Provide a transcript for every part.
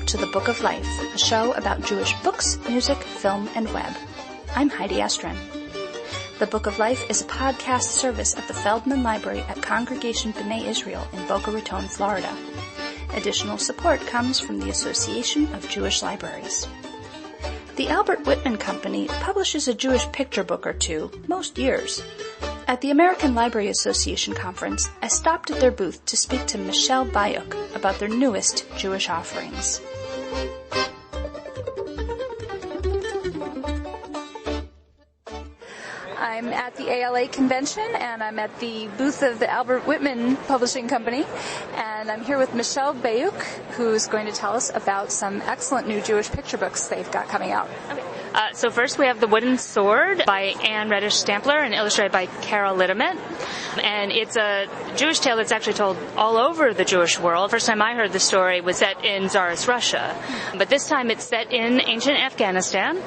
to The Book of Life, a show about Jewish books, music, film, and web. I'm Heidi Estrin. The Book of Life is a podcast service of the Feldman Library at Congregation B'nai Israel in Boca Raton, Florida. Additional support comes from the Association of Jewish Libraries. The Albert Whitman Company publishes a Jewish picture book or two most years. At the American Library Association conference, I stopped at their booth to speak to Michelle Bayuk about their newest Jewish offerings. I'm at the ALA convention, and I'm at the booth of the Albert Whitman Publishing Company, and I'm here with Michelle Bayuk, who's going to tell us about some excellent new Jewish picture books they've got coming out. Okay. So first we have The Wooden Sword by Ann Redisch Stampler and illustrated by Carol Littiment. And it's a Jewish tale that's actually told all over the Jewish world. First time I heard the story was set in Tsarist Russia. But this time it's set in ancient Afghanistan.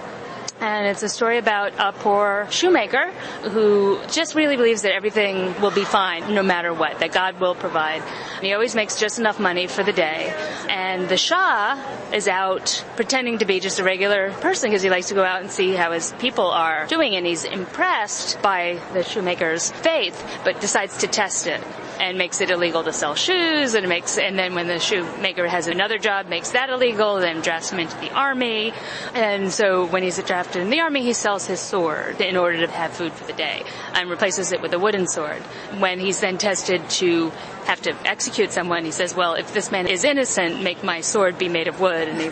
And it's a story about a poor shoemaker who just really believes that everything will be fine no matter what, that God will provide. And he always makes just enough money for the day. And the Shah is out pretending to be just a regular person because he likes to go out and see how his people are doing. And he's impressed by the shoemaker's faith, but decides to test it and makes it illegal to sell shoes. And then when the shoemaker has another job, makes that illegal, then drafts him into the army. And so when he's drafted in the army, he sells his sword in order to have food for the day and replaces it with a wooden sword. When he's then tested to have to execute someone, he says, well, if this man is innocent, make my sword be made of wood, and he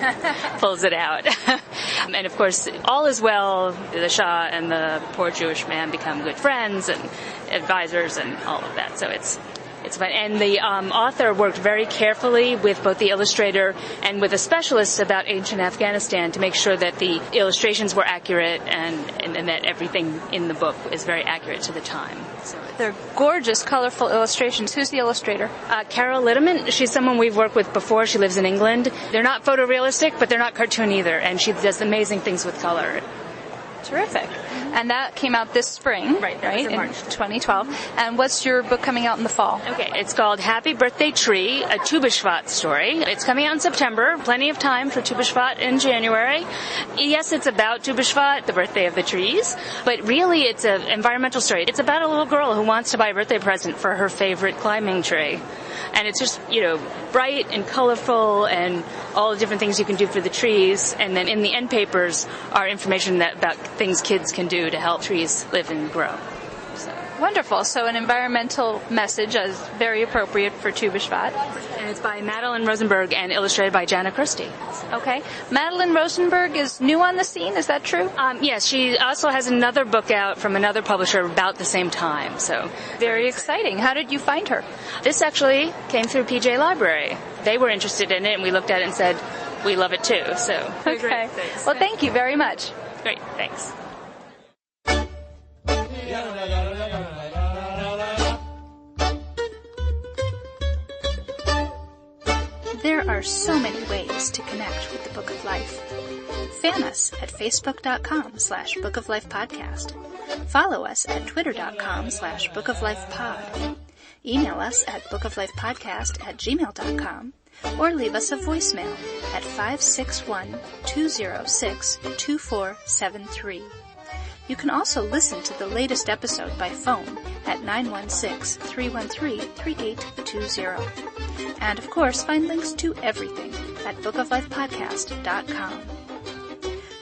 pulls it out. And of course, all is well. The Shah and the poor Jewish man become good friends and advisors and all of that. So it's fun. And the author worked very carefully with both the illustrator and with a specialist about ancient Afghanistan to make sure that the illustrations were accurate and that everything in the book is very accurate to the time. So they're gorgeous, colorful illustrations. Who's the illustrator? Carol Littiment. She's someone we've worked with before. She lives in England. They're not photorealistic, but they're not cartoon either, and she does amazing things with color. Terrific. And that came out this spring, right? In March 2012. And what's your book coming out in the fall? Okay, it's called Happy Birthday Tree, a Tu B'Shvat story. It's coming out in September, plenty of time for Tu B'Shvat in January. Yes, it's about Tu B'Shvat, the birthday of the trees, but really it's an environmental story. It's about a little girl who wants to buy a birthday present for her favorite climbing tree. And it's just, bright and colorful and all the different things you can do for the trees. And then in the end papers are information about things kids can do to help trees live and grow. So. Wonderful. So an environmental message is very appropriate for Tu B'Shvat. And it's by Madelyn Rosenberg and illustrated by Jana Christie. Okay. Madelyn Rosenberg is new on the scene, is that true? Yes, she also has another book out from another publisher about the same time. So very exciting. How did you find her? This actually came through PJ Library. They were interested in it, and we looked at it and said, we love it too. So okay. Well, thank you very much. Great, thanks. There are so many ways to connect with the Book of Life. Fan us at facebook.com/bookoflifepodcast. Follow us at twitter.com/bookoflifepod. Email us at bookoflifepodcast@gmail.com or leave us a voicemail at 561-206-2473. You can also listen to the latest episode by phone at 916-313-3820. And, of course, find links to everything at bookoflifepodcast.com.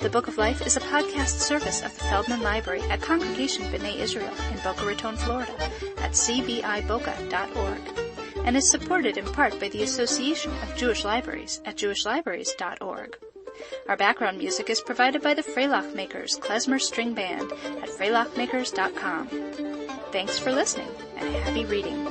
The Book of Life is a podcast service of the Feldman Library at Congregation B'nai Israel in Boca Raton, Florida at cbiboca.org and is supported in part by the Association of Jewish Libraries at jewishlibraries.org. Our background music is provided by the Freilach Makers Klezmer String Band at freilachmakers.com. Thanks for listening, and happy reading.